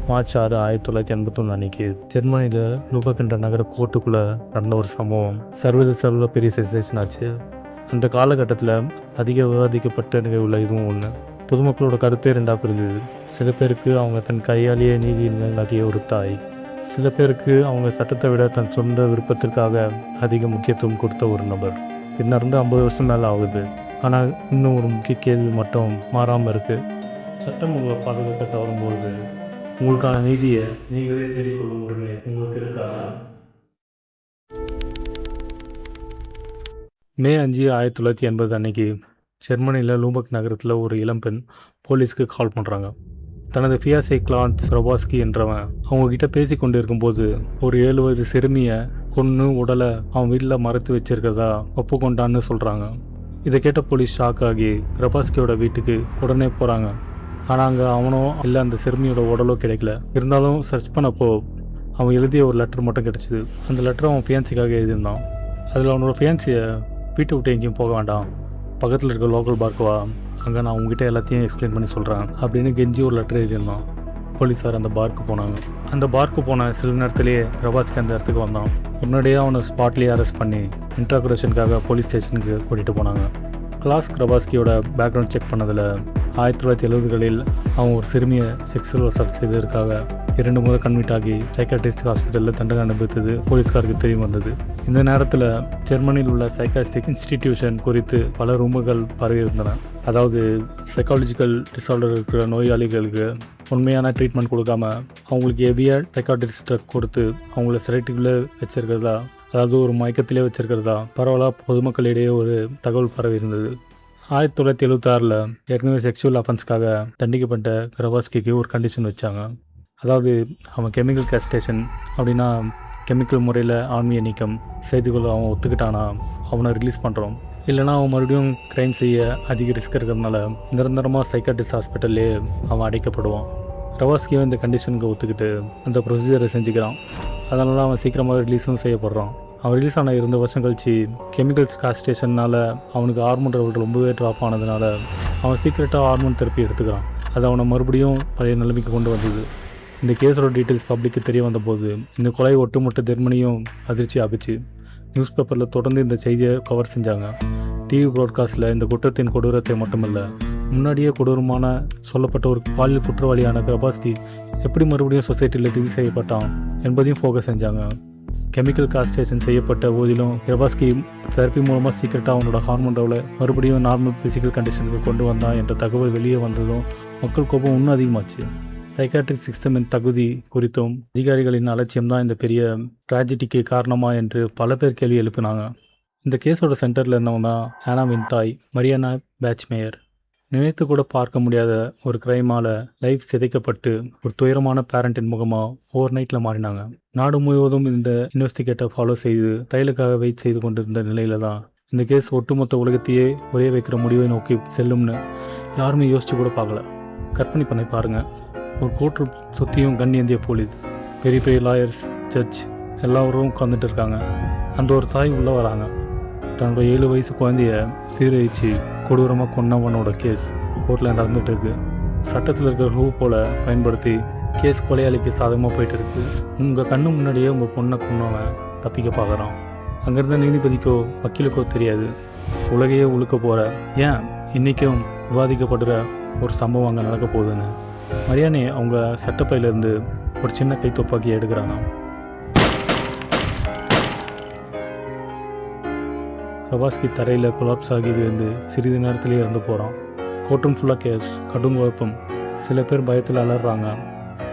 March 6, 1981 அன்னைக்கு ஜெர்மனியில் லூபக் என்ற நகர கோர்ட்டுக்குள்ளே நடந்த ஒரு சம்பவம் சர்வதேச அளவில் பெரிய சென்சேஷன் ஆச்சு. அந்த காலகட்டத்தில் அதிக விவாதிக்கப்பட்ட நிகழ்வுல இதுவும் ஒன்று. பொதுமக்களோட கருத்தே ரெண்டாக பிரிஞ்சது. சில பேருக்கு அவங்க தன் கையாலேயே நீதி நிலைநாட்டிய ஒரு தாய், சில பேருக்கு அவங்க சட்டத்தை விட தன் சொந்த விருப்பத்திற்காக அதிக முக்கியத்துவம் கொடுத்த ஒரு நபர். இது நடந்து 50 வருஷம் மேலே ஆகுது. ஆனால் இன்னும் ஒரு முக்கிய கேள்வி மட்டும் மாறாமல் இருக்குது. சட்டம் உங்களை பாதுகாக்க தவறும்போது உங்களுக்கான நீதியை நீங்களே தேடிக்கொள்ளும் உரிமை உங்களுக்கு இருக்காது. மே 5, 1980 அன்னைக்கு ஜெர்மனியில் லூபக் நகரத்தில் ஒரு இளம்பெண் போலீஸ்க்கு கால் பண்ணுறாங்க. தனது ஃபியாசே கிளான்ஸ் ரபாஸ்கி என்றவன் அவங்கக்கிட்ட பேசி கொண்டு இருக்கும்போது ஒரு 7 வயது சிறுமியை கொன்று உடலை அவன் வீட்டில் மறைத்து வச்சிருக்கிறதா ஒப்புக்கொண்டான்னு சொல்கிறாங்க. இதை கேட்ட போலீஸ் ஷாக் ஆகி ரபாஸ்கியோட வீட்டுக்கு உடனே போகிறாங்க. ஆனால் அங்கே அவனோ இல்லை அந்த சிறுமியோட உடலோ கிடைக்கல. இருந்தாலும் சர்ச் பண்ணப்போ அவன் எழுதிய ஒரு லெட்டர் மட்டும் கிடச்சிது. அந்த லெட்டர் அவன் ஃபியான்சிக்காக எழுதியிருந்தான். அதில் அவனோட ஃபியான்சியை வீட்டை விட்டு எங்கேயும் போக வேண்டாம், பக்கத்தில் இருக்க லோக்கல் பார்க்கு வா, அங்கே நான் உங்ககிட்ட எல்லாத்தையும் எக்ஸ்பிளைன் பண்ணி சொல்கிறேன் அப்படின்னு கெஞ்சி ஒரு லெட்டர் எழுதியிருந்தான். போலீஸார் அந்த பார்க்கு போனாங்க. அந்த பார்க்கு போன சில நேரத்திலேயே ரபாஸ்கி அந்த இடத்துக்கு வந்தான். உடனடியே அவனை ஸ்பாட்லேயே அரெஸ்ட் பண்ணி இன்ட்ராகுரேஷனுக்காக போலீஸ் ஸ்டேஷனுக்கு கூட்டிகிட்டு போனாங்க. கிளாஸ் ரபாஸ்கியோட பேக்ரவுண்ட் செக் பண்ணதில் 1970களில் அவன் ஒரு சிறுமியை செக்ஸுவல் அசால்ட் செய்ததற்காக 2 முறை கன்விட் ஆகி சைக்காட்ரிஸ்ட் ஹாஸ்பிட்டலில் தண்டனை அனுபவித்தது போலீஸ்காருக்கு தெரிய வந்தது. இந்த நேரத்தில் ஜெர்மனியில் உள்ள சைக்காட்ரிஸ்டிக் இன்ஸ்டிடியூஷன் குறித்து பல ரூமர்கள் பரவி இருந்தன. அதாவது சைக்காலஜிக்கல் டிசார்டர் இருக்கிற நோயாளிகளுக்கு உண்மையான ட்ரீட்மெண்ட் கொடுக்காம அவங்களுக்கு ஹெவியாக சைக்காட்ரிஸ்ட் ட்ரக் கொடுத்து அவங்கள செடேட்டிவ்ல வச்சிருக்கிறதா, அதாவது ஒரு மயக்கத்திலே வச்சிருக்கிறதா பரவலாக பொதுமக்களிடையே ஒரு தகவல் பரவி இருந்தது. 1976 ஏற்கனவே செக்ஷுவல் அஃபென்ஸ்க்காக தண்டிக்கப்பட்ட ரபாஸ்கிக்கு ஒரு கண்டிஷன் வச்சாங்க. அதாவது அவன் கெமிக்கல் கேஸ்ட்ரேஷன் அப்படின்னா கெமிக்கல் முறையில் ஆன்மீக நீக்கம் செய்து கொள்ள அவன் ஒத்துக்கிட்டானா அவனை ரிலீஸ் பண்ணுறோம், இல்லைனா அவன் மறுபடியும் க்ரைம் செய்ய அதிக ரிஸ்க் இருக்கிறதுனால நிரந்தரமாக சைக்காட்ரிஸ்ட் ஹாஸ்பிட்டல்லே அவன் அடைக்கப்படுவான். ரபாஸ்கியும் இந்த கண்டிஷனுக்கு ஒத்துக்கிட்டு அந்த ப்ரொசீஜரை செஞ்சுக்கிறான். அதனால் அவன் சீக்கிரமாக ரிலீஸும் செய்யப்படுறான். அவன் ரிலீஸ் ஆன 2 வருஷம் கழிச்சு கெமிக்கல்ஸ் காஸ்ட்ரேஷனால் அவனுக்கு ஹார்மோன் லெவல் ரொம்பவே ட்ராப் ஆனதுனால அவன் சீக்கிரட்டாக ஹார்மோன் தெரப்பி எடுத்துக்கிறான். அது அவனை மறுபடியும் பழைய நிலைமைக்கு கொண்டு வந்தது. இந்த கேஸோட டீட்டெயில்ஸ் பப்ளிக்கு தெரிய வந்தபோது இந்த கொலை ஒட்டுமொத்த ஜெர்மனியும் அதிர்ச்சி ஆகுச்சு. நியூஸ் பேப்பரில் தொடர்ந்து இந்த செய்தியை கவர் செஞ்சாங்க. டிவி ப்ராட்காஸ்ட்டில் இந்த குற்றத்தின் கொடூரத்தை மட்டுமல்ல, முன்னாடியே கொடூரமான சொல்லப்பட்ட ஒரு பாலியல் குற்றவாளியான ரபாஸ்கி எப்படி மறுபடியும் சொசைட்டியில் ரிலீஸ் செய்யப்பட்டான் என்பதையும் ஃபோக்கஸ் செஞ்சாங்க. கெமிக்கல் காஸ்ட்ரேஷன் செய்யப்பட்ட போதிலும் ரபாஸ்கி தெரப்பி மூலமாக சீக்கிரட்டாக அவனோட ஹார்மோன் லெவலை மறுபடியும் நார்மல் ஃபிசிக்கல் கண்டிஷனுக்கு கொண்டு வந்தான் என்ற தகவல் வெளியே வந்ததும் மக்கள் கோபம் இன்னும் அதிகமாச்சு. சைக்காட்ரிக் சிஸ்டமின் தகுதி குறித்தும் அதிகாரிகளின் அலட்சியம் தான் இந்த பெரிய ட்ராஜடிக்கு காரணமா என்று பல பேர் கேள்வி எழுப்பினாங்க. இந்த கேஸோட சென்டரில் இருந்தவங்க தான் ஆனாவின் தாய் மரியானா பேட்ச்மேயர். நினைத்து கூட பார்க்க முடியாத ஒரு கிரைமால் லைஃப் சிதைக்கப்பட்டு ஒரு துயரமான பேரண்டின் முகமாக ஓவர் நைட்டில் மாறினாங்க. நாடு முழுவதும் இந்த இன்வெஸ்டிகேட்டை ஃபாலோ செய்து ட்ரையலுக்காக வெயிட் செய்து கொண்டிருந்த நிலையில தான் இந்த கேஸ் ஒட்டுமொத்த உலகத்தையே ஒரே வைக்கிற முடிவை நோக்கி செல்லும்னு யாருமே யோசிச்சு கூட பார்க்கல. கற்பனை பண்ணி பாருங்கள், ஒரு கோர்ட்டு சுற்றியும் கன் ஏந்திய போலீஸ், பெரிய பெரிய லாயர்ஸ், ஜட்ஜ் எல்லாரும் உட்காந்துட்டு இருக்காங்க. அந்த ஒரு தாய் உள்ளே வராங்க. தன்னோட 7 வயசு குழந்தைய சீரழிச்சு கொடூரமாக கொன்னவனோட கேஸ் கோர்ட்டில் நடந்துகிட்டு இருக்கு. சட்டத்தில் இருக்கிற ரூ போல் பயன்படுத்தி கேஸ் கொலையாளிக்கு சாதகமாக போயிட்டு இருக்கு. உங்கள் கண்ணு முன்னாடியே உங்கள் பொண்ணை கொன்னவன் தப்பிக்க பார்க்குறான். அங்கேருந்த நீதிபதிக்கோ வக்கீலுக்கோ தெரியாது உலகையே உழுக்க போகிற, ஏன் இன்றைக்கும் விவாதிக்கப்படுற ஒரு சம்பவம் அங்கே நடக்க போகுதுன்னு. மரியானே அவங்க சட்டப்பையிலேருந்து ஒரு சின்ன கை துப்பாக்கி எடுக்கிறாங்க. ரபாஸ்கி தரையில் கொலாப்ஸ் ஆகி விழுந்து சிறிது நேரத்திலே இறந்து போகிறான். கோர்ட்ரூம் ஃபுல்லாக கேஸ், கடும் குழப்பம். சில பேர் பயத்தில் அலறாங்க.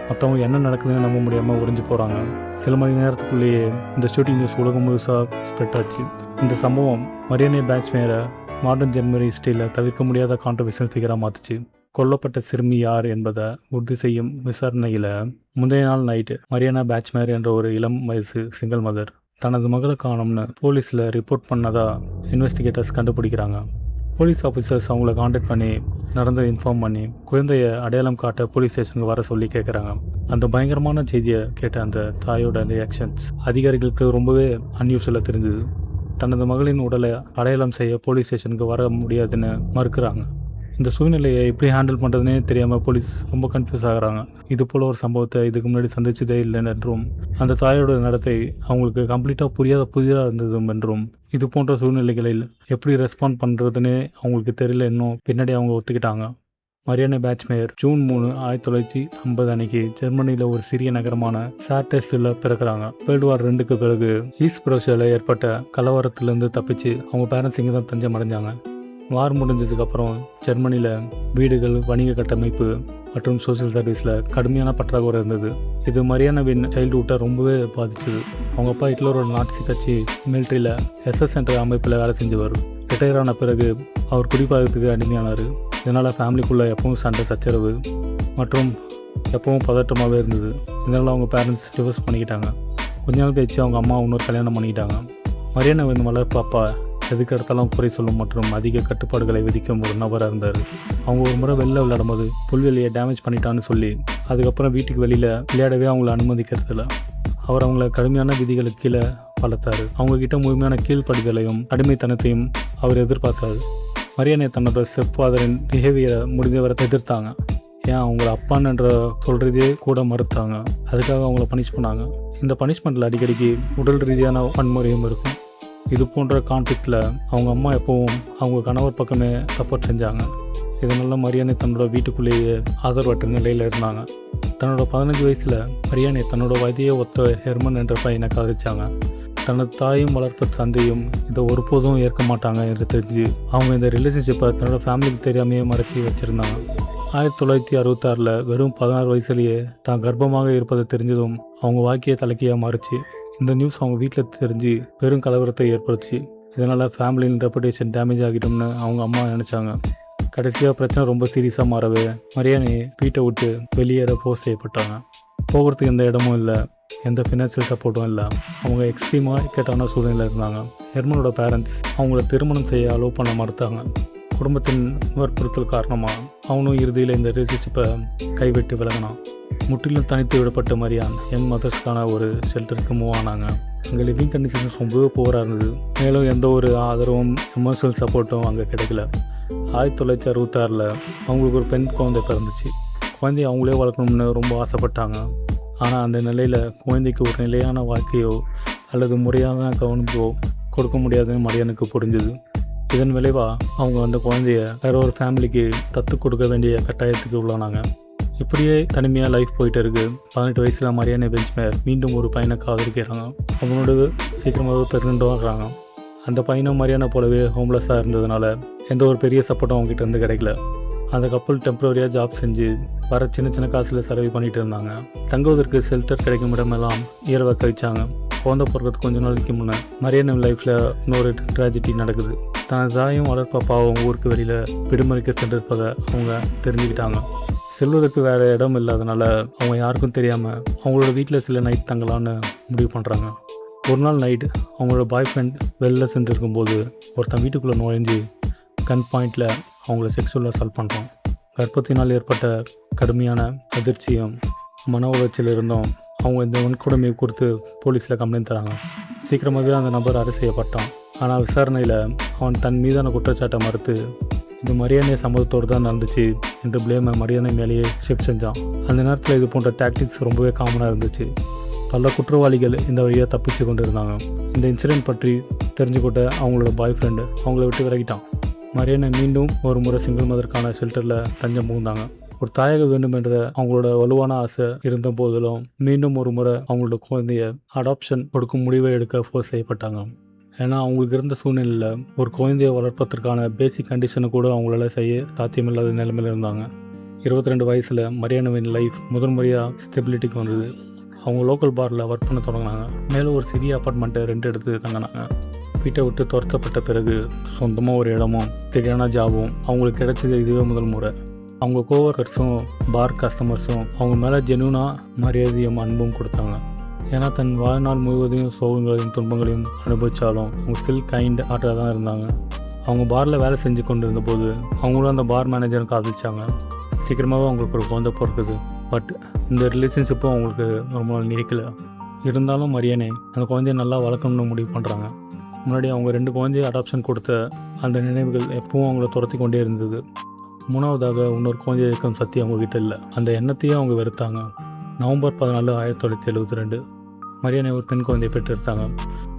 மற்றவங்க என்ன நடக்குதுன்னு நம்ப முடியாமல் உறிஞ்சு போகிறாங்க. சில மணி நேரத்துக்குள்ளேயே இந்த ஷூட்டிங் நியூஸ் உலகம் முழுசாக ஸ்ப்ரெட் ஆச்சு. இந்த சம்பவம் மரியானே பேட்ச்மேயரை மாடர்ன் ஜெர்மனி ஹிஸ்டரியில் தவிர்க்க முடியாத கான்ட்ரவர்ஷியல் ஃபிகராக மாற்றுச்சு. கொல்லப்பட்ட சிறுமி யார் என்பதை உறுதி செய்யும் விசாரணையில் முந்தைய நாள் நைட்டு மரியானா பேட்ச்மேயர் என்ற ஒரு இளம் வயசு சிங்கிள் மதர் தனது மகளை காணும்னு போலீஸில் ரிப்போர்ட் பண்ணதா இன்வெஸ்டிகேட்டர்ஸ் கண்டுபிடிக்கிறாங்க. போலீஸ் ஆஃபீஸர்ஸ் அவங்கள காண்டாக்ட் பண்ணி நடந்ததை இன்ஃபார்ம் பண்ணி குழந்தைய அடையாளம் காட்ட போலீஸ் ஸ்டேஷனுக்கு வர சொல்லி கேட்குறாங்க. அந்த பயங்கரமான செய்தியை கேட்ட அந்த தாயோட ரியாக்ஷன்ஸ் அதிகாரிகளுக்கு ரொம்பவே அன்யூஸ்வலாக தெரிஞ்சுது. தனது மகளின் உடலை அடையாளம் செய்ய போலீஸ் ஸ்டேஷனுக்கு வர முடியாதுன்னு மறுக்கிறாங்க. இந்த சூழ்நிலையை எப்படி ஹேண்டில் பண்ணுறதுனே தெரியாமல் போலீஸ் ரொம்ப கன்ஃபியூஸ் ஆகுறாங்க. இது போல் ஒரு சம்பவத்தை இதுக்கு முன்னாடி சந்திச்சதே இல்லை என்றும், அந்த தாயோட நடத்தை அவங்களுக்கு கம்ப்ளீட்டாக புதிதாக இருந்ததும் என்றும், இது போன்ற சூழ்நிலைகளில் எப்படி ரெஸ்பாண்ட் பண்ணுறதுன்னே அவங்களுக்கு தெரியல இன்னும் பின்னாடி அவங்க ஒத்துக்கிட்டாங்க. மரியானை பேட்ச்மேயர் ஜூன் 3, 1950 அன்னைக்கு ஜெர்மனியில் ஒரு சிறிய நகரமான சார்டெஸ்டில் பிறக்கிறாங்க. வேர்ல்டு வார் 2க்கு பிறகு ஈஸ்ட் புரோஷியாவில் ஏற்பட்ட கலவரத்திலேருந்து தப்பிச்சு அவங்க பேரண்ட்ஸ் இங்கே தான் தஞ்சம் அடைஞ்சாங்க. வார் முடிஞ்சதுக்கப்புறம் ஜெர்மனியில் வீடுகள், வணிக கட்டமைப்பு மற்றும் சோசியல் சர்வீஸில் கடுமையான பற்றாக்குறை இருந்தது. இது மரியானாவின் சைல்டுஹுட்டை ரொம்பவே பாதிச்சது. அவங்க அப்பா ஹிட்லரோட நாட்சி கட்சி மிலிட்ரியில் SS என்ற அமைப்பில் வேலை செஞ்சவர். ரிட்டையர் ஆன பிறகு அவர் குடிப்பழக்கத்துக்கு அடிமையானார். இதனால் ஃபேமிலிக்குள்ளே எப்பவும் சண்டை சச்சரவு மற்றும் எப்பவும் பதட்டமாகவே இருந்தது. இதனால் அவங்க பேரண்ட்ஸ் டிவோர்ஸ் பண்ணிக்கிட்டாங்க. கொஞ்ச நாள் கழிச்சு அவங்க அம்மா இன்னொரு கல்யாணம் பண்ணிக்கிட்டாங்க. மரியானாவின் வளர்ப்பு அப்பா எதுக்கு இடத்தெல்லாம் குறை சொல்லும் மற்றும் அதிக கட்டுப்பாடுகளை விதிக்கும் ஒரு நபராக இருந்தார். அவங்க ஒரு முறை வெளில விளையாடும் போது புல்வெளியை டேமேஜ் பண்ணிட்டான்னு சொல்லி அதுக்கப்புறம் வீட்டுக்கு வெளியில் விளையாடவே அவங்கள அனுமதிக்கிறதில்ல. அவர் அவங்கள கடுமையான விதிகளுக்கு கீழே வளர்த்தார். அவங்கக்கிட்ட முழுமையான கீழ்ப்படுதலையும் அடிமைத்தனத்தையும் அவர் எதிர்பார்த்தாரு. மரியானை தன்னோட ஸ்டெப்ஃபாதரின் பிஹேவியரை முடிஞ்சவரை எதிர்த்தாங்க. ஏன் அவங்கள அப்பான்ற சொல்கிறதே கூட மறுத்தாங்க. அதுக்காக அவங்கள பனிஷ் பண்ணாங்க. இந்த பனிஷ்மெண்ட்டில் அடிக்கடிக்கு உடல் ரீதியான வன்முறையும் இருக்கும். இது போன்ற கான்ஃப்ளிக்டில் அவங்க அம்மா எப்பவும் அவங்க கணவர் பக்கமே சப்போர்ட் செஞ்சாங்க. இதனால மரியானை தன்னோட வீட்டுக்குள்ளேயே ஆதரவற்ற நிலையில் இருந்தாங்க. தன்னோட 15 வயசில் மரியானை தன்னோட வயதையே ஒத்த ஹெர்மன் என்ற பையனை காதலிச்சாங்க. தனது தாயும் வளர்ப்பு தந்தையும் இதை ஒருபோதும் ஏற்க மாட்டாங்க என்று தெரிஞ்சு அவங்க இந்த ரிலேஷன்ஷிப்பை தன்னோட ஃபேமிலிக்கு தெரியாமையே மறைச்சி வச்சுருந்தாங்க. 1966 வெறும் 16 வயசுலேயே தான் கர்ப்பமாக இருப்பதை தெரிஞ்சதும் அவங்க வாழ்க்கையை தலைக்கியாக மாறிச்சு. இந்த நியூஸ் அவங்க வீட்டில் தெரிஞ்சு பெரும் கலவரத்தை ஏற்படுத்தி இதனால் ஃபேமிலியின் ரெப்புடேஷன் டேமேஜ் ஆகிடும்னு அவங்க அம்மா நினச்சாங்க. கடைசியாக பிரச்சனை ரொம்ப சீரியஸாக மாறவே மரியானை வீட்டை விட்டு வெளியேற போஸ்ட் செய்யப்பட்டாங்க. போகிறதுக்கு எந்த இடமும் இல்லை, எந்த ஃபினான்ஷியல் சப்போர்ட்டும் இல்லை. அவங்க எக்ஸ்ட்ரீமாக இக்கட்டான சூழ்நிலையில் இருந்தாங்க. ஹெர்மனோட பேரண்ட்ஸ் அவங்கள திருமணம் செய்ய அலோவ் பண்ண மறுத்தாங்க. குடும்பத்தின் வற்புறுத்தல் காரணமாக அவனும் இறுதியில் இந்த ரிலேஷன்ஷிப்பை கைவிட்டு விலகினான். முற்றிலும் தனித்து விடப்பட்ட மரியான் யங் மதர்ஸ்க்கான ஒரு ஷெல்டருக்கு மூவ் ஆனாங்க. அங்கே லிவிங் கண்டிஷன்ஸ் ரொம்பவே புவராக இருந்தது. மேலும் எந்த ஒரு ஆதரவும் எமோஷனல் சப்போர்ட்டும் அங்கே கிடைக்கல. 1966 அவங்களுக்கு ஒரு பெண் குழந்தை பிறந்துச்சு. குழந்தைய அவங்களே வளர்க்கணும்னு ரொம்ப ஆசைப்பட்டாங்க. ஆனால் அந்த நிலையில் குழந்தைக்கு ஒரு நிலையான வாழ்க்கையோ அல்லது முறையான கவனிப்போ கொடுக்க முடியாதுன்னு மரியானுக்கு புரிஞ்சுது. இதன் விளைவாக அவங்க அந்த குழந்தைய வேற ஒரு ஃபேமிலிக்கு தத்து கொடுக்க வேண்டிய கட்டாயத்துக்கு உள்ளானாங்க. இப்படியே தனிமையாக லைஃப் போயிட்டு இருக்கு. 18 வயசில் மரியானை பெஞ்ச்மேயர் மீண்டும் ஒரு பையனை காதலிக்கிறாங்க. அவனோட சீக்கிரமாகவே பிரெக்னெண்ட்டும் ஆகிறாங்க. அந்த பையனும் மரியானை போலவே ஹோம்லெஸ்ஸாக இருந்ததுனால எந்த ஒரு பெரிய சப்போர்ட்டும் அவங்ககிட்ட இருந்து கிடைக்கல. அந்த கப்பல் டெம்பரரியாக ஜாப் செஞ்சு வர சின்ன சின்ன காசில் சர்வை பண்ணிகிட்டு இருந்தாங்க. தங்குவதற்கு ஷெல்டர் கிடைக்கும் இடமெல்லாம் இரவை கழிச்சாங்க. குழந்தை பிறக்கிறதுக்கு கொஞ்ச நாளைக்கு முன்னே மரியானை லைஃப்பில் இன்னொரு ட்ராஜடி நடக்குது. தனது தாயும் வளர்ப்பாப்பாவும் ஊருக்கு வெளியில் விடுமுறைக்கு சென்றிருப்பதை அவங்க தெரிஞ்சுக்கிட்டாங்க. செல்வதற்கு வேறு இடம் இல்லாதனால அவங்க யாருக்கும் தெரியாமல் அவங்களோட வீட்டில் சில நைட் தங்கலான்னு முடிவு பண்ணுறாங்க. ஒரு நாள் நைட் அவங்களோட பாய் ஃப்ரெண்ட் வெளில சென்று இருக்கும்போது ஒருத்தன் வீட்டுக்குள்ளே நுழைஞ்சு கன் பாயிண்டில் அவங்கள செக்ஷுவல் அசால்ட் பண்ணுறோம். கர்ப்பத்தினால் ஏற்பட்ட கடுமையான அதிர்ச்சியும் மன உளைச்சல் இருந்தும் அவங்க இந்த வன்கொடுமையை குறித்து போலீஸில் கம்ப்ளைண்ட் தராங்க. சீக்கிரமாகவே அந்த நபர் அரெஸ்ட் செய்யப்பட்டான். ஆனால் விசாரணையில் அவன் தன் மீதான குற்றச்சாட்டை மறுத்து இது மரியாதை சம்மதத்தோடு தான் நடந்துச்சு என்று பிளேமை மரியாதை மேலேயே ஷிஃப்ட் செஞ்சான். அந்த நேரத்தில் இது போன்ற டாக்டிக்ஸ் ரொம்பவே காமனாக இருந்துச்சு. பல குற்றவாளிகள் இந்த வழியாக தப்பிச்சு கொண்டு இருந்தாங்க. இந்த இன்சிடென்ட் பற்றி தெரிஞ்சுக்கிட்ட அவங்களோட பாய் ஃப்ரெண்டு அவங்கள விட்டு விலகிட்டான். மரியாதை மீண்டும் ஒரு முறை சிங்கிள் மதருக்கான ஷெல்டரில் தஞ்சம் புகுந்தாங்க. ஒரு தாயக வேண்டும் என்ற அவங்களோட வலுவான ஆசை இருந்த போதிலும் மீண்டும் ஒரு முறை அவங்களோட குழந்தைய அடாப்ஷன் கொடுக்கும் முடிவை எடுக்க ஃபோர்ஸ் செய்யப்பட்டாங்க. ஏன்னா அவங்களுக்கு இருந்த சூழ்நிலையில் ஒரு குழந்தையை வளர்ப்பதற்கான பேசிக் கண்டிஷனை கூட அவங்களால செய்ய சாத்தியமில்லாத நிலைமையில் இருந்தாங்க. 22 வயசில் மரியானாவின் லைஃப் முதல் முறையாக ஸ்டெபிலிட்டிக்கு வந்தது. அவங்க லோக்கல் பாரில் ஒர்க் பண்ண தொடங்கினாங்க. மேலும் ஒரு சிறிய அப்பார்ட்மெண்ட்டை ரெண்ட் எடுத்து தங்கினாங்க. வீட்டை விட்டு துரத்தப்பட்ட பிறகு சொந்தமாக ஒரு இடமும் சரியான ஜாபும் அவங்களுக்கு கிடைச்சது இதுவே முதல் முறை. அவங்க கோவர்க்கர்ஸும் பார் கஸ்டமர்ஸும் அவங்க மேலே ஜென்யூனாக மரியாதையும் அன்பும் கொடுத்தாங்க. ஏன்னா தன் வாழ்நாள் முழுவதையும் சோகங்களையும் துன்பங்களையும் அனுபவித்தாலும் அவங்க ஸ்டில் கைண்ட் ஆட்டாக தான் இருந்தாங்க. அவங்க பாரில் வேலை செஞ்சு கொண்டு இருந்தபோது அவங்களும் அந்த பார் மேனேஜரை காதலிச்சாங்க. சீக்கிரமாகவே அவங்களுக்கு ஒரு குழந்தை பிறக்குது. பட் இந்த ரிலேஷன்ஷிப்பும் அவங்களுக்கு ரொம்ப நாள் நீடிக்கலை. இருந்தாலும் மரியாதை அந்த குழந்தைய நல்லா வளர்க்கணும்னு முடிவு பண்ணுறாங்க. முன்னாடி அவங்க 2 குழந்தைய அடாப்ஷன் கொடுத்த அந்த நினைவுகள் எப்பவும் அவங்கள துரத்தி கொண்டே இருந்தது. மூணாவதாக இன்னொரு குழந்தை இருக்கும் சக்தி அவங்கக்கிட்ட இல்லை. அந்த எண்ணத்தையும் அவங்க வெறுத்தாங்க. நவம்பர் 14, 1972 மரியானை ஒரு பெண் குழந்தையை பெற்றெடுத்தாங்க.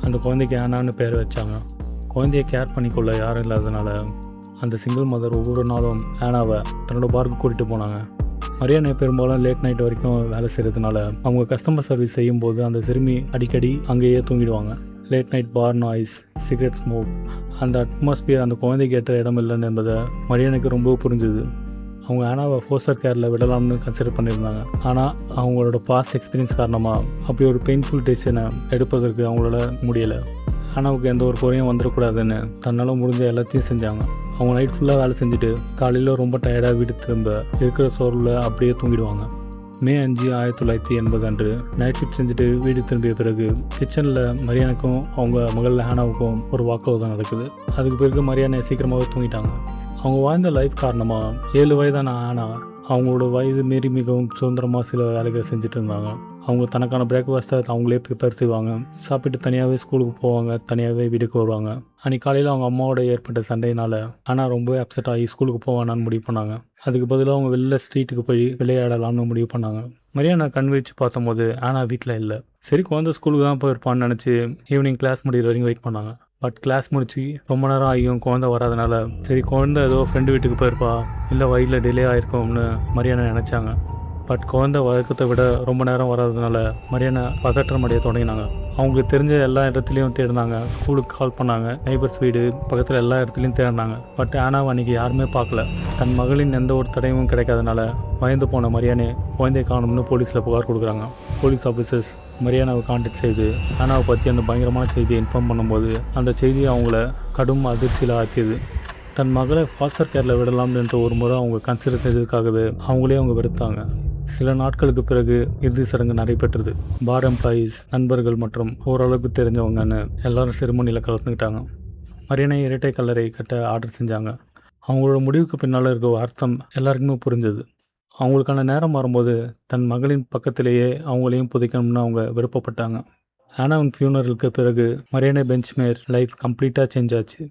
அந்த குழந்தைக்கு ஆனான்னு பேர் வச்சாங்க. குழந்தையை கேர் பண்ணிக்கொள்ள யாரும் இல்லாதனால அந்த சிங்கிள் மதர் ஒவ்வொரு நாளும் ஆனாவை தன்னோட பார்க்கு கூட்டிகிட்டு போனாங்க. மரியானை பெரும்பாலும் லேட் நைட் வரைக்கும் வேலை செய்கிறதுனால அவங்க கஸ்டமர் சர்வீஸ் செய்யும்போது அந்த சிறுமி அடிக்கடி அங்கேயே தூங்கிடுவாங்க. லேட் நைட் பார் நாய்ஸ், சிகரெட் ஸ்மோக், அந்த அட்மாஸ்பியர் அந்த குழந்தைக்கு ஏற்ற இடம் இல்லைன்னு என்பதை மரியானைக்கு ரொம்ப புரிஞ்சுது. அவங்க ஆனாவை ஃபோஸ்டர் கேரில் விடலாம்னு கன்சிடர் பண்ணியிருந்தாங்க. ஆனால் அவங்களோட பாஸ்ட் எக்ஸ்பீரியன்ஸ் காரணமாக அப்படி ஒரு பெயின்ஃபுல் டெசிஷனை எடுப்பதற்கு அவங்களால முடியலை. ஆனாவுக்கு எந்த ஒரு குறையும் வந்துடக்கூடாதுன்னு தன்னால் முடிஞ்ச எல்லாத்தையும் செஞ்சாங்க. அவங்க நைட் ஃபுல்லாக வேலை செஞ்சுட்டு காலையில் ரொம்ப டயர்டாக வீடு திரும்ப இருக்கிற சோர்வில் அப்படியே தூங்கிடுவாங்க. மே 5, 1980 அன்று நைட் ஷிஃப்ட் செஞ்சுட்டு வீடு திரும்பிய பிறகு கிச்சனில் மரியானுக்கும் அவங்க மகள் ஹானாவுக்கும் ஒரு வாக்குவாதம் நடக்குது. அதுக்கு பிறகு மரியானை சீக்கிரமாகவே தூங்கிட்டாங்க. அவங்க வாழ்ந்த லைஃப் காரணமாக 7 வயதான ஆனா அவங்களோட வயது மீறி மிகவும் சுதந்திரமாக சில வேலைகளை செஞ்சுட்டு இருந்தாங்க. அவங்க தனக்கான பிரேக்ஃபாஸ்ட்டை அவங்களே ப்ரிப்பேர் செய்வாங்க. சாப்பிட்டு தனியாகவே ஸ்கூலுக்கு போவாங்க, தனியாகவே வீட்டுக்கு வருவாங்க. அன்றைக்கி காலையில் அவங்க அம்மாவோட ஏற்பட்ட சண்டையினால் ஆனால் ரொம்ப அப்செட் ஆகி ஸ்கூலுக்கு போவானான்னு முடிவு பண்ணாங்க. அதுக்கு பதிலாக அவங்க வெளில ஸ்ட்ரீட்டுக்கு போய் விளையாடலாம்னு முடிவு பண்ணாங்க. மரியாதை கண் விழிச்சு பார்த்தபோது ஆனா வீட்டில் இல்லை. சரி, குழந்தை ஸ்கூலுக்கு தான் போயிருப்பான்னு நினச்சி ஈவினிங் கிளாஸ் முடிகிற வரைக்கும் வெயிட் பண்ணாங்க. பட் கிளாஸ் முடிச்சு ரொம்ப நேரம் ஆகியும் குழந்தை வராதனால சரி குழந்தை ஏதோ ஃப்ரெண்டு வீட்டுக்கு போயிருப்பா, இல்லை வழியில் டிலே ஆகிருக்கோம்னு மரியாதை நினச்சாங்க. பட் குழந்தை வழக்கத்தை விட ரொம்ப நேரம் வராதனால மரியாதை பதற்றம் அடைய தொடங்கினாங்க. அவங்களுக்கு தெரிஞ்ச எல்லா இடத்துலையும் தேடினாங்க. ஸ்கூலுக்கு கால் பண்ணாங்க, நெய்பர்ஸ் வீடு பக்கத்தில் எல்லா இடத்துலையும் தேடினாங்க. பட் ஆனாவை அன்றைக்கி யாருமே பார்க்கல. தன் மகளின் எந்த ஒரு தடயமும் கிடைக்காதனால பயந்து போன மரியாதை குழந்தையை காணும்னு போலீஸில் புகார் கொடுக்குறாங்க. போலீஸ் ஆஃபீஸர்ஸ் மரியானாவை கான்டாக்ட் செய்து ஆனாவை பற்றி அந்த பயங்கரமான செய்தியை இன்ஃபார்ம் பண்ணும்போது அந்த செய்தி அவங்கள கடும் அதிர்ச்சியில் ஆற்றியது. தன் மகளை ஃபாஸ்டர் கேரில் விடலாம்ன்ற ஒரு முறை அவங்க கன்சிடர் செய்ததுக்காகவே அவங்களே அவங்க வெறுத்தாங்க. சில நாட்களுக்கு பிறகு இறுதி சடங்கு நடைபெற்றது. பார் எம்ப்ளாயீஸ், நண்பர்கள் மற்றும் ஓரளவுக்கு தெரிஞ்சவங்கன்னு எல்லாரும் செரிமோனியில் கலந்துக்கிட்டாங்க. மரியாதை இரட்டை கல்லறை கட்ட ஆர்டர் செஞ்சாங்க. அவங்களோட முடிவுக்கு பின்னால் இருக்க அர்த்தம் எல்லாருக்குமே புரிஞ்சது. அவங்களுக்கான நேரம் வரும்போது தன் மகளின் பக்கத்திலேயே அவங்களையும் புதைக்கணும்னு அவங்க விருப்பப்பட்டாங்க. ஆனாவின் ஃபியூனரலுக்கு பிறகு மரியாதை பெஞ்ச்மேர் லைஃப் கம்ப்ளீட்டாக சேஞ்ச் ஆச்சு.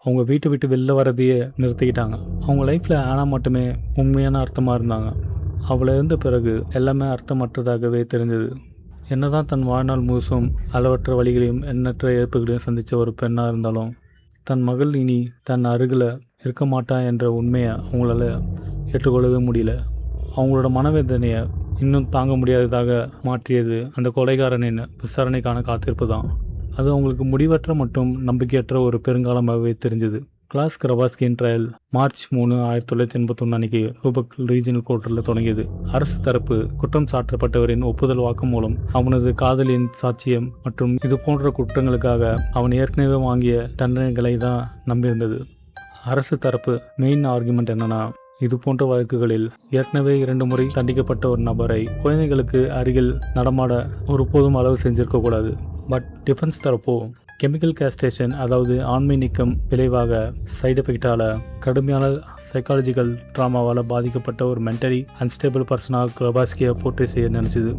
அவங்க வீட்டை விட்டு வெளில வரதையே நிறுத்திக்கிட்டாங்க. அவங்க லைஃப்பில் ஆனா மட்டுமே உண்மையான அர்த்தமாக இருந்தாங்க. அவளை இருந்த பிறகு எல்லாமே அர்த்தமற்றதாகவே தெரிஞ்சது. என்னதான் தன் வாழ்நாள் முழுசும் அளவற்ற வழிகளையும் எண்ணற்ற இழப்புகளையும் சந்தித்த ஒரு பெண்ணாக இருந்தாலும் தன் மகள் இனி தன் அருகில் இருக்க மாட்டா என்ற உண்மையை அவங்களால ஏற்றுக்கொள்ளவே முடியல. அவங்களோட மனவேதனையை இன்னும் தாங்க முடியாததாக மாற்றியது அந்த கொலைகாரனின் விசாரணைக்கான காத்திருப்பு தான். அது அவங்களுக்கு முடிவற்ற மற்றும் நம்பிக்கையற்ற ஒரு பெருங்காலமாகவே தெரிஞ்சது. கிளாஸ் கிரபாஸ்கியின் ட்ரையல் மார்ச் 3, 1981 அன்னைக்கு லூபக் ரீஜனல் கோர்ட்டில் தொடங்கியது. அரசு தரப்பு குற்றம் சாட்டப்பட்டவரின் ஒப்புதல் வாக்கு மூலம் அவனது காதலின் சாட்சியம் மற்றும் இது போன்ற குற்றங்களுக்காக அவன் ஏற்கனவே வாங்கிய தண்டனைகளை தான் நம்பியிருந்தது. அரசு தரப்பு மெயின் ஆர்குமெண்ட் என்னன்னா, இது போன்ற வழக்குகளில் ஏற்கனவே 2 முறை தண்டிக்கப்பட்ட ஒரு நபரை குழந்தைகளுக்கு அருகில் நடமாட ஒருபோதும் அளவு செஞ்சிருக்கக்கூடாது. பட் டிஃபென்ஸ் தரப்போ கெமிக்கல் கேஸ்ட்ரேஷன், அதாவது ஆண்மை நீக்கம் விளைவாக சைடு எஃபெக்டால் கடுமையான சைக்காலஜிக்கல் ட்ராமாவால் பாதிக்கப்பட்ட ஒரு மென்டலி அன்ஸ்டேபிள் பர்சனாக கிரபாஸ்கியை போர்ட்ரே செய்ய நினச்சிது.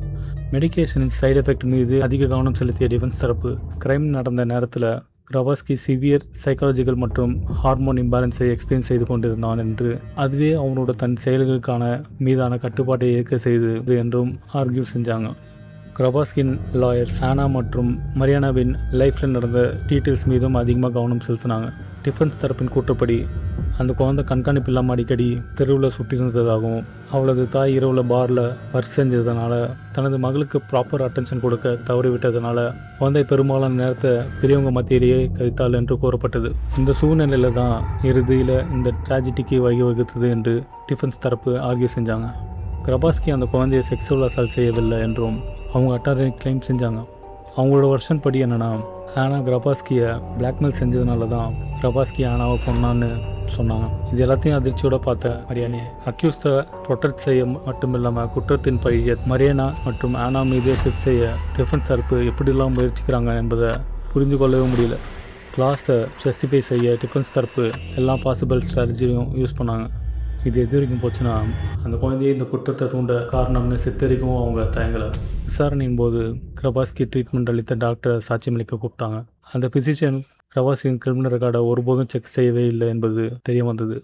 மெடிக்கேஷனின் சைடு எஃபெக்ட் மீது அதிக கவனம் செலுத்திய டிஃபென்ஸ் தரப்பு கிரைம் நடந்த நேரத்தில் கிரபாஸ்கி சிவியர் சைக்காலஜிக்கல் மற்றும் ஹார்மோன் இம்பேலன்ஸை எக்ஸ்பீரியன்ஸ் செய்து கொண்டிருந்தான் என்று, அதுவே அவனோட தன் செயல்களுக்கான மீதான கட்டுப்பாட்டை ஏற்க செய்தது என்றும் ஆர்கியூ செஞ்சாங்க. கிரபாஸ்கின் லாயர்ஸ் ஆனா மற்றும் மரியானாவின் லைஃப்பில் நடந்த டீட்டெயில்ஸ் மீதும் அதிகமாக கவனம் செலுத்தினாங்க. டிஃபென்ஸ் தரப்பின் கூற்றுப்படி அந்த குழந்தை கண்காணிப்பு இல்லாமல் அடிக்கடி தெருவில் சுட்டியிருந்ததாகவும் அவளது தாய் இரவில் பாரில் ஒர்க் செஞ்சதுனால தனது மகளுக்கு ப்ராப்பர் அட்டென்ஷன் கொடுக்க தவறிவிட்டதுனால குழந்தை பெரும்பாலான நேரத்தை பெரியவங்க மத்தியிலேயே கழித்தாள் என்று கூறப்பட்டது. இந்த சூழ்நிலையில் தான் இறுதியில் இந்த ட்ராஜடிக்கு வழிவகுத்தது என்று டிஃபென்ஸ் தரப்பு ஆர்கியூ செஞ்சாங்க. கிரபாஸ்கி அந்த குழந்தையை செக்ஸுவல் அசால்ட் செய்யவில்லை என்றும் அவங்க அட்டார்னி கிளைம் செஞ்சாங்க. அவங்களோட வெர்ஷன் படி என்னென்னா, ஆனா கிரபாஸ்கியை பிளாக்மெயில் செஞ்சதுனால தான் கிரபாஸ்கி ஆனாவை கொன்னான்னு சொன்னாங்க. இது எல்லாத்தையும் அதிர்ச்சியோட பார்த்த மரியாதை அக்யூஸ்டை ப்ரொடெக்ட் செய்ய மட்டும் இல்லாமல் குற்றத்தின் பழியை மரியானா மற்றும் ஆனா மீதே ஷிஃப்ட் செய்ய டிஃபென்ஸ் தரப்பு எப்படிலாம் முயற்சிக்கிறாங்க என்பதை புரிந்து கொள்ளவே முடியல. கிளாஸை ஜஸ்டிஃபை செய்ய டிஃபென்ஸ் தரப்பு எல்லா பாசிபிள் ஸ்ட்ராட்டஜியும் யூஸ் பண்ணாங்க. இது எது வரைக்கும் போச்சுன்னா, அந்த குழந்தையை இந்த குற்றத்தை தூண்ட காரணம்னு சித்தரிக்கவும் அவங்க தயங்கலை. விசாரணையின் போது கிரபாஸ்கி ட்ரீட்மெண்ட் அளித்த டாக்டரை சாட்சியமளிக்க கூப்பிட்டாங்க. அந்த பிசிஷியன் கிரபாஸ்கியின் கிரிமினல் ரெக்கார்டை ஒருபோதும் செக் செய்யவே இல்லை என்பது தெரிய வந்தது.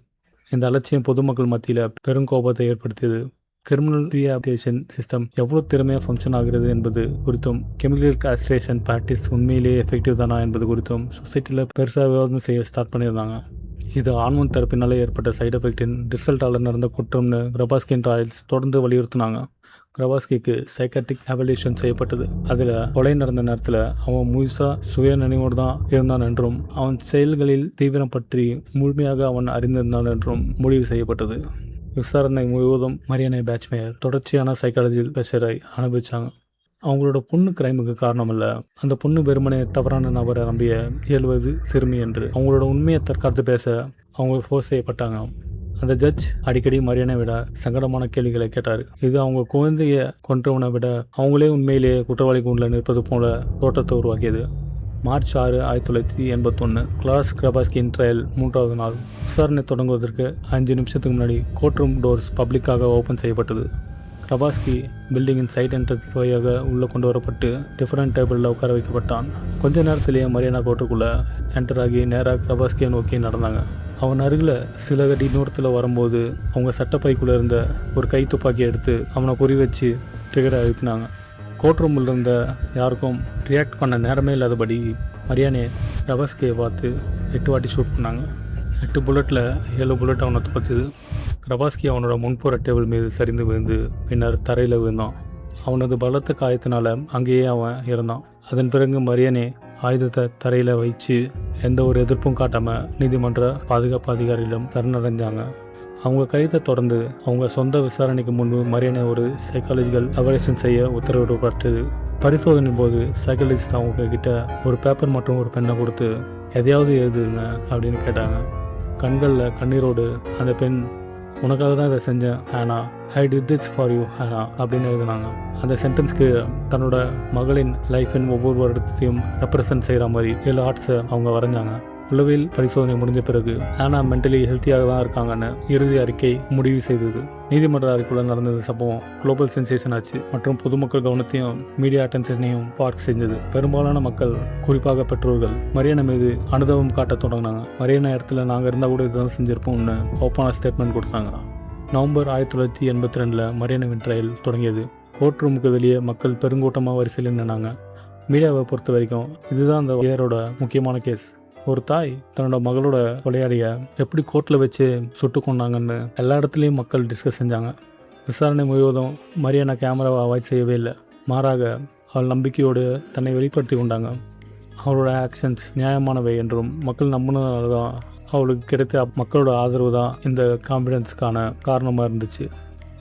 இந்த அலட்சியம் பொதுமக்கள் மத்தியில் பெரும் கோபத்தை ஏற்படுத்தியது. கிரிமினல் ரீஹாபிலிட்டேஷன் சிஸ்டம் எவ்வளோ திறமையாக ஃபங்க்ஷன் ஆகிறது என்பது குறித்தும், கெமிக்கல் காஸ்ட்ரேஷன் ப்ராக்டிஸ் உண்மையிலேயே எஃபெக்டிவ் தானா என்பது குறித்தும் சொசைட்டியில் பெருசாக விவாதம் செய்ய ஸ்டார்ட் பண்ணியிருந்தாங்க. இது ஆண்மன் தரப்பினாலே ஏற்பட்ட சைடு எஃபெக்டின் ரிசல்ட்டால் நடந்த குற்றம்னு கிரபாஸ்கின் ராயல்ஸ் தொடர்ந்து வலியுறுத்தினாங்க. கிரபாஸ்கிக்கு சைக்காட்ரிக் எவல்யூஷன் செய்யப்பட்டது. அதில் கொலை நடந்த நேரத்தில் அவன் முழுசாக சுய நினைவோடு தான் இருந்தான் என்றும், அவன் செயல்களில் தீவிரம் பற்றி முழுமையாக அவன் அறிந்திருந்தான் என்றும் முடிவு செய்யப்பட்டது. விசாரணை முழுவதும் மரியனை பேட்ச்மேயர் தொடர்ச்சியான சைக்காலஜிக்கல் ப்ரெஷரை அனுபவிச்சாங்க. அவங்களோட பொண்ணு கிரைமுக்கு காரணம் இல்லை, அந்த பொண்ணு வெறுமனே தவறான நபரை நம்பிய 7 சிறுமி என்று அவங்களோட உண்மையை தற்காத்து பேச அவங்க ஃபோர்ஸ் செய்யப்பட்டாங்க. அந்த ஜட்ஜ் அடிக்கடி மரியனை விட சங்கடமான கேள்விகளை கேட்டார். இது அவங்க குழந்தைய கொன்றவனை விட அவங்களே உண்மையிலேயே குற்றவாளி கூண்டில் நிற்பது போல தோற்றத்தை உருவாக்கியது. மார்ச் 6, 1981 கிளாஸ் கிரபாஸ்கியின் ட்ரையல் 3வது நாள். விசாரணை தொடங்குவதற்கு 5 நிமிஷத்துக்கு முன்னாடி கோர்ட் ரூம் டோர்ஸ் பப்ளிக்காக ஓப்பன் செய்யப்பட்டது. கிரபாஸ்கி பில்டிங்கின் சைட் என்ட்ரன்ஸ் வழியாக உள்ளே கொண்டு வரப்பட்டு டிஃபரெண்ட் டேபிளில் உட்கார வைக்கப்பட்டான். கொஞ்ச நேரத்திலேயே மரியானா கோர்ட்டுக்குள்ளே என்டர் ஆகி நேராக கிரபாஸ்கியை நோக்கி நடந்தாங்க. அவன் அருகில் சில அடி தூரத்தில் வரும்போது அவங்க சட்டப்பைக்குள்ளே இருந்த ஒரு கை துப்பாக்கி எடுத்து அவனை குறி வச்சு ட்ரிகரை அழுத்தினாங்க. கோர்ட் ரூமில் இருந்த யாருக்கும் ரியாக்ட் பண்ண நேரமே இல்லாதபடி மரியானே கிரபாஸ்கியை பார்த்து 8 வாட்டி ஷூட் பண்ணாங்க. 8 புல்லட்டில் 7 புல்லட் அவனை துப்பச்சுது. கிரபாஸ்கி அவனோட முன்புற டேபிள் மீது சரிந்து விழுந்து பின்னர் தரையில் விழுந்தான். அவனது பலத்த காயத்தினால அங்கேயே அவன் இறந்தான். அதன் பிறகு மரியனே ஆயுதத்தை தரையில் வச்சு எந்த ஒரு எதிர்ப்பும் காட்டாமல் நீதிமன்ற பாதுகாப்பு அதிகாரிகளிடம் சரணடைஞ்சாங்க. அவங்க கைதை தொடர்ந்து அவங்க சொந்த விசாரணைக்கு முன்பு மரியனை ஒரு சைக்காலஜிக்கல் எவல்யூஷன் செய்ய உத்தரவிடப்பட்டது. பரிசோதனையின் போது சைக்காலஜிஸ்ட் அவங்க கிட்ட ஒரு பேப்பர் மற்றும் ஒரு பெண்ணை கொடுத்து எதையாவது எழுதுங்க அப்படின்னு கேட்டாங்க. கண்களில் கண்ணீரோடு அந்த பெண், உனக்காக தான் இதை செஞ்சேன் Hena, I did this for you Hena அப்படின்னு எழுதினாங்க. அந்த சென்டென்ஸ்க்கு தன்னோட மகளின் லைஃபின் ஒவ்வொரு வருடத்தையும் ரெப்ரசன்ட் செய்கிற மாதிரி 7 ஆர்ட்ஸை அவங்க வரைஞ்சாங்க. உளவியல் பரிசோதனை முடிஞ்ச பிறகு ஹேனா மென்டலி ஹெல்த்தியாக தான் இருக்காங்கன்னு இறுதி அறிக்கை முடிவு செய்தது. நீதிமன்ற அறிக்கையில் நடந்த சம்பவம் குளோபல் சென்சேஷன் ஆச்சு மற்றும் பொதுமக்கள் கவனத்தையும் மீடியா அட்டென்ஷனையும் பார்க் செஞ்சது. பெரும்பாலான மக்கள், குறிப்பாக பெற்றோர்கள், மரியனை மீது அனுதாபம் காட்ட தொடங்கினாங்க. மரியனை இடத்துல நாங்கள் இருந்தால் கூட இதுதான் செஞ்சிருப்போம்னு ஓப்பனாக ஸ்டேட்மெண்ட் கொடுத்தாங்க. நவம்பர் 1982 மரியனவின் ட்ரையல் தொடங்கியது. கோர்ட் ரூமுக்கு வெளியே மக்கள் பெருங்கூட்டமாக வரிசையில் நின்னாங்க. மீடியாவை பொறுத்த வரைக்கும் இதுதான் அந்த உயரோட முக்கியமான கேஸ். ஒரு தாய் தன்னோட மகளோட கொலையாளியை எப்படி கோர்ட்டில் வச்சு சுட்டு கொண்டாங்கன்னு எல்லா இடத்துலையும் மக்கள் டிஸ்கஸ் செஞ்சாங்க. விசாரணை முழுவதும் மரியானா கேமராவை அவாய்ட் செய்யவே இல்லை. மாறாக அவள் நம்பிக்கையோடு தன்னை வெளிப்படுத்தி கொண்டாங்க. அவளோட ஆக்ஷன்ஸ் நியாயமானவை என்றும் மக்கள் நம்பினதால தான் அவளுக்கு கிடைத்த மக்களோட ஆதரவு தான் இந்த கான்ஃபிடன்ஸுக்கான காரணமாக இருந்துச்சு.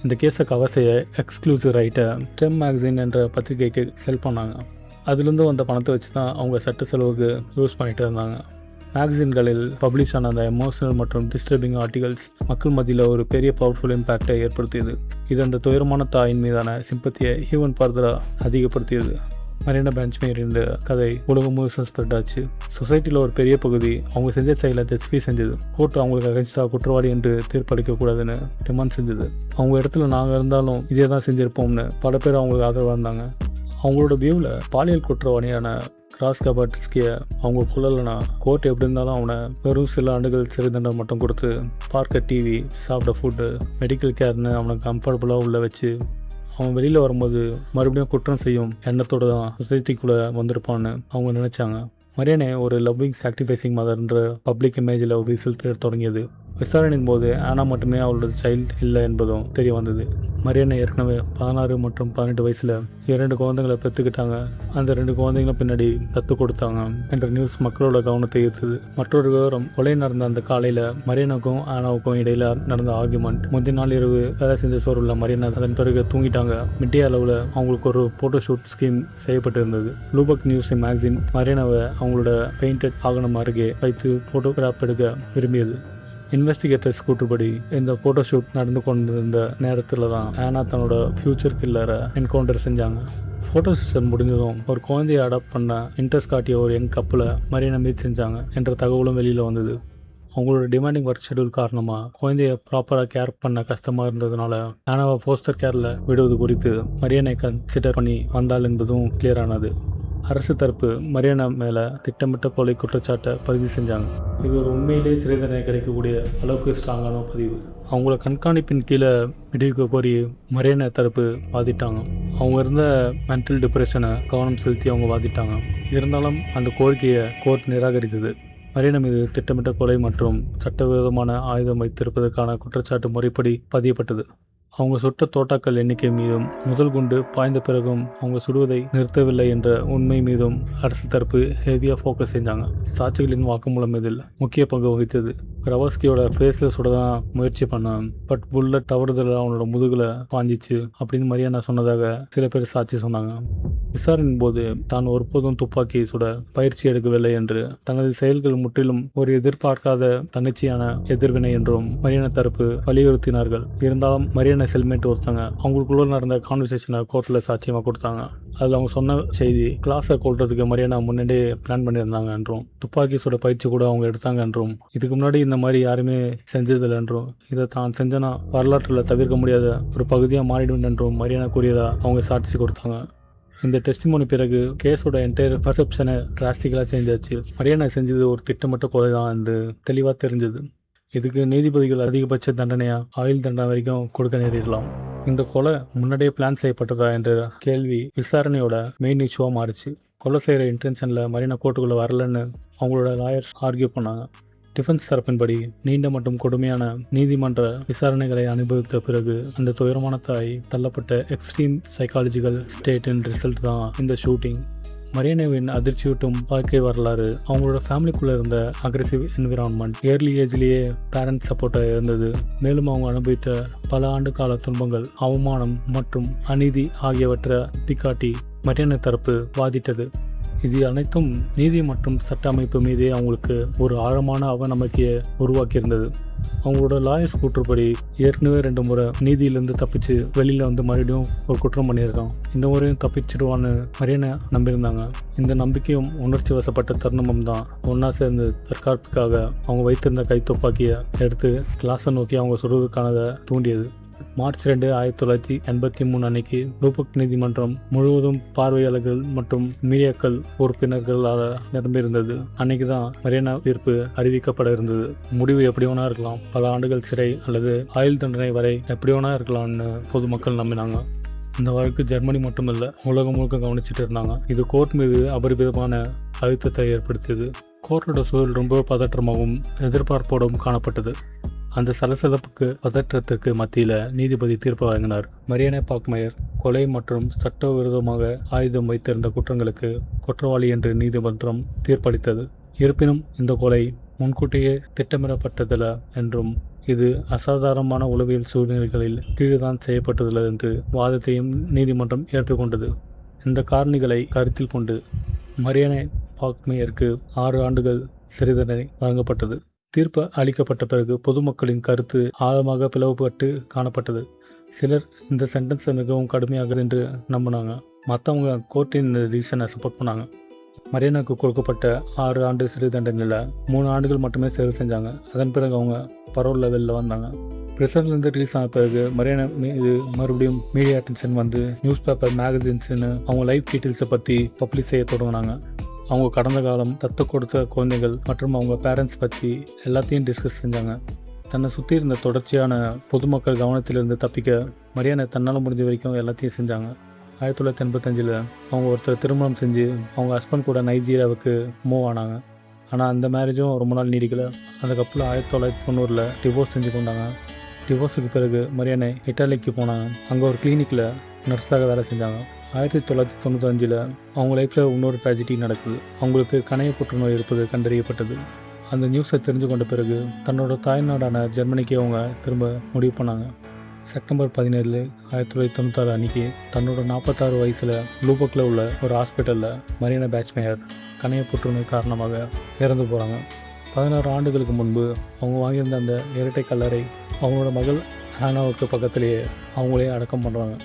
இந்த கேஸை கவர் செய்ய எக்ஸ்க்ளூசிவ் ரைட்டை டெம் மேகசின் என்ற பத்திரிகைக்கு செல் பண்ணாங்க. அதுலேருந்து வந்த பணத்தை வச்சு தான் அவங்க சட்ட செலவுக்கு யூஸ் பண்ணிகிட்டு இருந்தாங்க. மேகசின்களில் பப்ளிஷ் ஆன அந்த எமோஷனல் மற்றும் டிஸ்டர்பிங் ஆர்டிகல்ஸ் மக்கள் மத்தியில் ஒரு பெரிய பவர்ஃபுல் இம்பேக்டை ஏற்படுத்தியது. இது அந்த துயரமான தாயின் மீதான சிம்பத்தியை ஈவன் ஃபர்தராக அதிகப்படுத்தியது. மரியனா பேட்ச்மேயரின் கதை உலகம் முழுசும் ஸ்ப்ரெட் ஆச்சு. சொசைட்டியில் ஒரு பெரிய பகுதி அவங்க செஞ்ச செயலை ஜஸ்டிஃபை செஞ்சது. கோர்ட் அவங்களுக்கு அகைன்ஸ்டாக குற்றவாளி என்று தீர்ப்பளிக்கக்கூடாதுன்னு டிமாண்ட் செஞ்சது. அவங்க இடத்துல நாங்கள் இருந்தாலும் இதே தான் செஞ்சுருப்போம்னு பல பேர் அவங்களுக்கு ஆதரவாக இருந்தாங்க. அவங்களோட வியூவில் பாலியல் குற்றவாளியான கிரபாஸ்கியை அவங்க கொல்லலைன்னா கோர்ட் எப்படி இருந்தாலும் அவனை வெறும் சில ஆண்டுகள் சிறை தண்டனை மட்டும் கொடுத்து பார்க்க டிவி, சாப்பிட ஃபுட்டு, மெடிக்கல் கேர்னு அவனை கம்ஃபர்டபுளாக உள்ள வச்சு அவன் வெளியில் வரும்போது மறுபடியும் குற்றம் செய்யும் எண்ணத்தோடு தான் சொசைட்டிக்குள்ளே வந்திருப்பான்னு அவங்க நினச்சாங்க. மரியனே ஒரு லவ்விங் சாக்ரிஃபைசிங் மதர்ன்ற பப்ளிக் இமேஜில் ஒரு ரிசல்ட் தொடங்கியது. விசாரணையின் போது ஆனா மட்டுமே அவளோட சைல்டு இல்லை என்பதும் தெரிய வந்தது. மரியனை ஏற்கனவே 16 மற்றும் 18 வயசில் 2 குழந்தைங்களை பெற்றுக்கிட்டாங்க. அந்த 2 குழந்தைங்களும் பின்னாடி தத்து கொடுத்தாங்க என்ற நியூஸ் மக்களோட கவனத்தை ஈர்த்தது. மற்றொரு விவரம், கொலை நடந்த அந்த காலையில் மரியனுக்கும் ஆனாவுக்கும் இடையில நடந்த ஆர்குமெண்ட். முந்தின நாள் இரவு வேலை செஞ்ச சோறுள்ள மரியனா அதன் பிறகு தூங்கிட்டாங்க. மிட்டிய அளவில் அவங்களுக்கு ஒரு ஃபோட்டோஷூட் ஸ்கீம் செய்யப்பட்டிருந்தது. லூபக் நியூஸ் மேகசின் மரியனாவை அவங்களோட பெயிண்டட் ஆகணும் அருகே வைத்து ஃபோட்டோகிராஃப் எடுக்க விரும்பியது. இன்வெஸ்டிகேட்டர்ஸ் கூற்றுப்படி இந்த ஃபோட்டோஷூட் நடந்து கொண்டிருந்த நேரத்தில் தான் ஆனா தன்னோட ஃபியூச்சர் கில்லரை என்கவுண்டர் செஞ்சாங்க. ஃபோட்டோ செஷன் முடிஞ்சதும் ஒரு குழந்தையை அடாப்ட் பண்ண இன்ட்ரெஸ்ட் காட்டிய ஒரு யங் கப்பில் மரியனை மீட் செஞ்சாங்க என்ற தகவலும் வெளியில் வந்தது. அவங்களோட டிமாண்டிங் ஒர்க் ஷெடியூல் காரணமாக குழந்தைய ப்ராப்பராக கேர் பண்ண கஷ்டமாக இருந்ததுனால ஆனாவை போஸ்டர் கேரில் விடுவது குறித்து மரியனை கன்சிடர் பண்ணி வந்தாள் என்பதும் கிளியரானது. அரசு தரப்பு மரியானா மேலே திட்டமிட்ட கொலை குற்றச்சாட்டை பதிவு செஞ்சாங்க. இது ஒரு உண்மையிலே சிறை தண்டனை கிடைக்கக்கூடிய அளவுக்கு ஸ்ட்ராங்கான பதிவு. அவங்கள கண்காணிப்பின் கீழே விடுவிக்க கோரி மரியானா தரப்பு வாதிட்டாங்க. அவங்க இருந்த மென்டல் டிப்ரெஷனை கவனம் செலுத்தி அவங்க வாதிட்டாங்க. இருந்தாலும் அந்த கோரிக்கையை கோர்ட் நிராகரித்தது. மரியானா மீது திட்டமிட்ட கொலை மற்றும் சட்டவிரோதமான ஆயுதம் வைத்திருப்பதற்கான குற்றச்சாட்டு முறைப்படி பதியப்பட்டது. அவங்க சுட்ட தோட்டாக்கள் எண்ணிக்கை மீதும் முதல் குண்டு பாய்ந்த பிறகும் அவங்க சுடுவதை நிறுத்தவில்லை என்ற உண்மை மீதும் அரசு தரப்பு ஹெவியாக ஃபோக்கஸ் செஞ்சாங்க. சாட்சிகளின் வாக்குமூலம் இதில் முக்கிய பங்கு வகித்தது. கிரவாஸ்கியோட ஃபேஸில் சுட தான் முயற்சி பண்ணான், பட் புல்லட் தவறுதலாக அவனோட முதுகில் பாஞ்சிச்சு அப்படின்னு மரியானா சொன்னதாக சில பேர் சாட்சி சொன்னாங்க. விசாரணையின் போது தான் ஒருபோதும் துப்பாக்கி சுட பயிற்சி எடுக்கவில்லை என்று, தனது செயல்கள் முற்றிலும் ஒரு எதிர்பார்க்காத தன்னிச்சையான எதிர்வினை என்றும் மரியானா தரப்பு வலியுறுத்தினார்கள். இருந்தாலும் மரியானா செல்மேட் ஒருத்தங்க அவங்களுக்குள்ள நடந்த கான்வர்சேஷனை கோர்ட்டில் சாட்சியமாக கொடுத்தாங்க. அதில் அவங்க சொன்ன செய்தி, கிளாஸை கொள்றதுக்கு மரியானா முன்னாடியே பிளான் பண்ணியிருந்தாங்க என்றும், துப்பாக்கி சுட பயிற்சி கூட அவங்க எடுத்தாங்க என்றும், இதுக்கு முன்னாடி இந்த மாதிரி யாருமே செஞ்சதில்லை என்றும், இதை தான் செஞ்சனா வரலாற்றில் தவிர்க்க முடியாத ஒரு பகுதியாக மாறிடும் என்றும் மரியானா கூறியதா அவங்க சாட்சி கொடுத்தாங்க. இந்த டெஸ்டிமோனி பிறகு கேஸோட என்டையர் பர்செப்ஷனை டிராஸ்டிக்கலாக செஞ்சாச்சு. மரியானா செஞ்சது ஒரு திட்டமிட்ட கொலை தான் என்று தெளிவாக தெரிஞ்சது. இதுக்கு நீதிபதிகள் அதிகபட்ச தண்டனையாக ஆயுள் தண்டனை வரைக்கும் கொடுக்க நேரிடலாம். இந்த கொலை முன்னாடியே பிளான் செய்யப்பட்டதா என்ற கேள்வி விசாரணையோட மெயின் இஷ்யூவாக மாறிச்சு. கொலை செய்கிற இன்டென்ஷனில் மரியானா கோர்ட்டுக்குள்ளே வரலன்னு அவங்களோட லாயர்ஸ் ஆர்கியூ பண்ணாங்க. டிஃபென்ஸ் தரப்பின்படி நீண்ட மற்றும் கொடுமையான நீதிமன்ற விசாரணைகளை அனுபவித்த பிறகு அந்த துயரமான தாய் தள்ளப்பட்ட எக்ஸ்ட்ரீம் சைக்காலஜிக்கல் ஸ்டேட்டின் ரிசல்ட் தான் இந்த ஷூட்டிங். மரியானாவின் அதிர்ச்சியூட்டும் வாழ்க்கை வரலாறு, அவங்களோட ஃபேமிலிக்குள்ளே இருந்த அக்ரெசிவ் என்விரான்மெண்ட், ஏர்லி ஏஜ்லேயே பேரண்ட் சப்போர்ட்டாக இருந்தது, மேலும் அவங்க அனுபவித்த பல ஆண்டு கால துன்பங்கள், அவமானம் மற்றும் அநீதி ஆகியவற்றை சுட்டிக்காட்டி மரியானா தரப்பு வாதிட்டது. இது அனைத்தும் நீதி மற்றும் சட்ட அமைப்பு மீதே அவங்களுக்கு ஒரு ஆழமான அவநம்பிக்கையை உருவாக்கியிருந்தது. அவங்களோட லாயர்ஸ் கூற்றுப்படி ஏற்கனவே 2 முறை நீதியிலேருந்து தப்பிச்சு வெளியில் வந்து மறுபடியும் ஒரு குற்றம் பண்ணியிருக்கான். இந்த முறையும் தப்பிச்சிடுவான்னு மரியானா நம்பியிருந்தாங்க. இந்த நம்பிக்கையும் உணர்ச்சி வசப்பட்ட தருணமும் தான் ஒன்றா சேர்ந்து தற்காப்புக்காக அவங்க வைத்திருந்த கைத்துப்பாக்கியை எடுத்து கிளாஸை நோக்கி அவங்க சுடுவதற்கானதை தூண்டியது. மார்ச் 2, 1983 அன்னைக்கு லூபக் நீதிமன்றம் முழுவதும் பார்வையாளர்கள் மற்றும் மீடியாக்கள் உறுப்பினர்களால் நிரம்பியிருந்தது. அன்னைக்கு தான் மரியானா தீர்ப்பு அறிவிக்கப்பட இருந்தது. முடிவு எப்படி வேணா இருக்கலாம், பல ஆண்டுகள் சிறை அல்லது ஆயுள் தண்டனை வரை எப்படி வேணா இருக்கலாம்னு பொதுமக்கள் நம்பினாங்க. இந்த வழக்கு ஜெர்மனி மட்டுமல்ல, உலகம் முழுக்க கவனிச்சுட்டு இருந்தாங்க. இது கோர்ட் மீது அபரிமிதமான அழுத்தத்தை ஏற்படுத்தியது. கோர்ட்டோட சூழல் ரொம்ப பதற்றமாகவும் எதிர்பார்ப்போடும் காணப்பட்டது. அந்த சலசலப்புக்கு பதற்றத்துக்கு மத்தியில் நீதிபதி தீர்ப்பு வழங்கினார். மரியானா பாக்மேயர் கொலை மற்றும் சட்டவிரோதமாக ஆயுதம் வைத்திருந்த குற்றங்களுக்கு குற்றவாளி என்று நீதிமன்றம் தீர்ப்பளித்தது. இருப்பினும் இந்த கொலை முன்கூட்டியே திட்டமிடப்பட்டதில்லை என்றும், இது அசாதாரணமான உளவியல் சூழ்நிலைகளில் கீழ்தான் செய்யப்பட்டதில்லை என்று வாதத்தையும் நீதிமன்றம் ஏற்றுக்கொண்டது. இந்த காரணிகளை கருத்தில் கொண்டு மரியானா பாக்மேயருக்கு 6 ஆண்டுகள் சிறை தண்டனை வழங்கப்பட்டது. தீர்ப்பு அளிக்கப்பட்ட பிறகு பொதுமக்களின் கருத்து ஆழமாக பிளவுபட்டு காணப்பட்டது. சிலர் இந்த சென்டென்ஸை மிகவும் கடுமையாக என்று நம்பினாங்க, மற்றவங்க கோர்ட்டின் டிசிஷனை சப்போர்ட் பண்ணாங்க. மரியானாவுக்கு கொடுக்கப்பட்ட 6 ஆண்டு சிறை தண்டனையில் 3 ஆண்டுகள் மட்டுமே சேவை செஞ்சாங்க. அதன் பிறகு அவங்க பரோல் லெவலில் வந்தாங்க. ப்ரிசன்லேருந்து ரிலீஸ் ஆன பிறகு மரியானா மீது மறுபடியும் மீடியா அட்டென்ஷன் வந்து நியூஸ் பேப்பர், மேகசின்ஸ்னு அவங்க லைஃப் டீட்டெயில்ஸை பற்றி பப்ளிஷ் செய்ய தொடங்கினாங்க. அவங்க கடந்த காலம், தத்து கொடுத்த குழந்தைகள் மற்றும் அவங்க பேரண்ட்ஸ் பற்றி எல்லாத்தையும் டிஸ்கஸ் செஞ்சாங்க. தன்னை சுற்றி இருந்த தொடர்ச்சியான பொதுமக்கள் கவனத்திலிருந்து தப்பிக்க மரியானா தன்னால் முடிஞ்ச வரைக்கும் எல்லாத்தையும் செஞ்சாங்க. 1985 அவங்க ஒருத்தர் திருமணம் செஞ்சு அவங்க ஹஸ்பண்ட் கூட நைஜீரியாவுக்கு மூவ் ஆனாங்க. ஆனால் அந்த மேரேஜும் ரொம்ப நாள் நீடிக்கலை. அந்த கப்பலில் 1990 டிவோர்ஸ் செஞ்சு கொண்டாங்க. டிவோர்ஸுக்கு பிறகு மரியானா இட்டாலிக்கு போனாங்க. அங்கே ஒரு கிளினிக்கில் நர்ஸாக வேலை செஞ்சாங்க. 1995 அவங்க லைஃப்பில் இன்னொரு ட்ராஜடி நடக்குது. அவங்களுக்கு கணைய புற்றுநோய் இருப்பது கண்டறியப்பட்டது. அந்த நியூஸை தெரிஞ்சு கொண்ட பிறகு தன்னோட தாய்நாடான ஜெர்மனிக்கு அவங்க திரும்ப முடிவு பண்ணாங்க. செப்டம்பர் 17, 1996 அன்றைக்கி தன்னோட 46 வயசில் லூபக்கில் உள்ள ஒரு ஹாஸ்பிட்டலில் மரியானா பாக்மேயர் கணைய புற்றுநோய் காரணமாக இறந்து போகிறாங்க. 16 ஆண்டுகளுக்கு முன்பு அவங்க வாங்கியிருந்த அந்த இரட்டை கல்லறை அவங்களோட மகள் ஹானாவுக்கு பக்கத்திலேயே அவங்களே அடக்கம் பண்ணுறாங்க.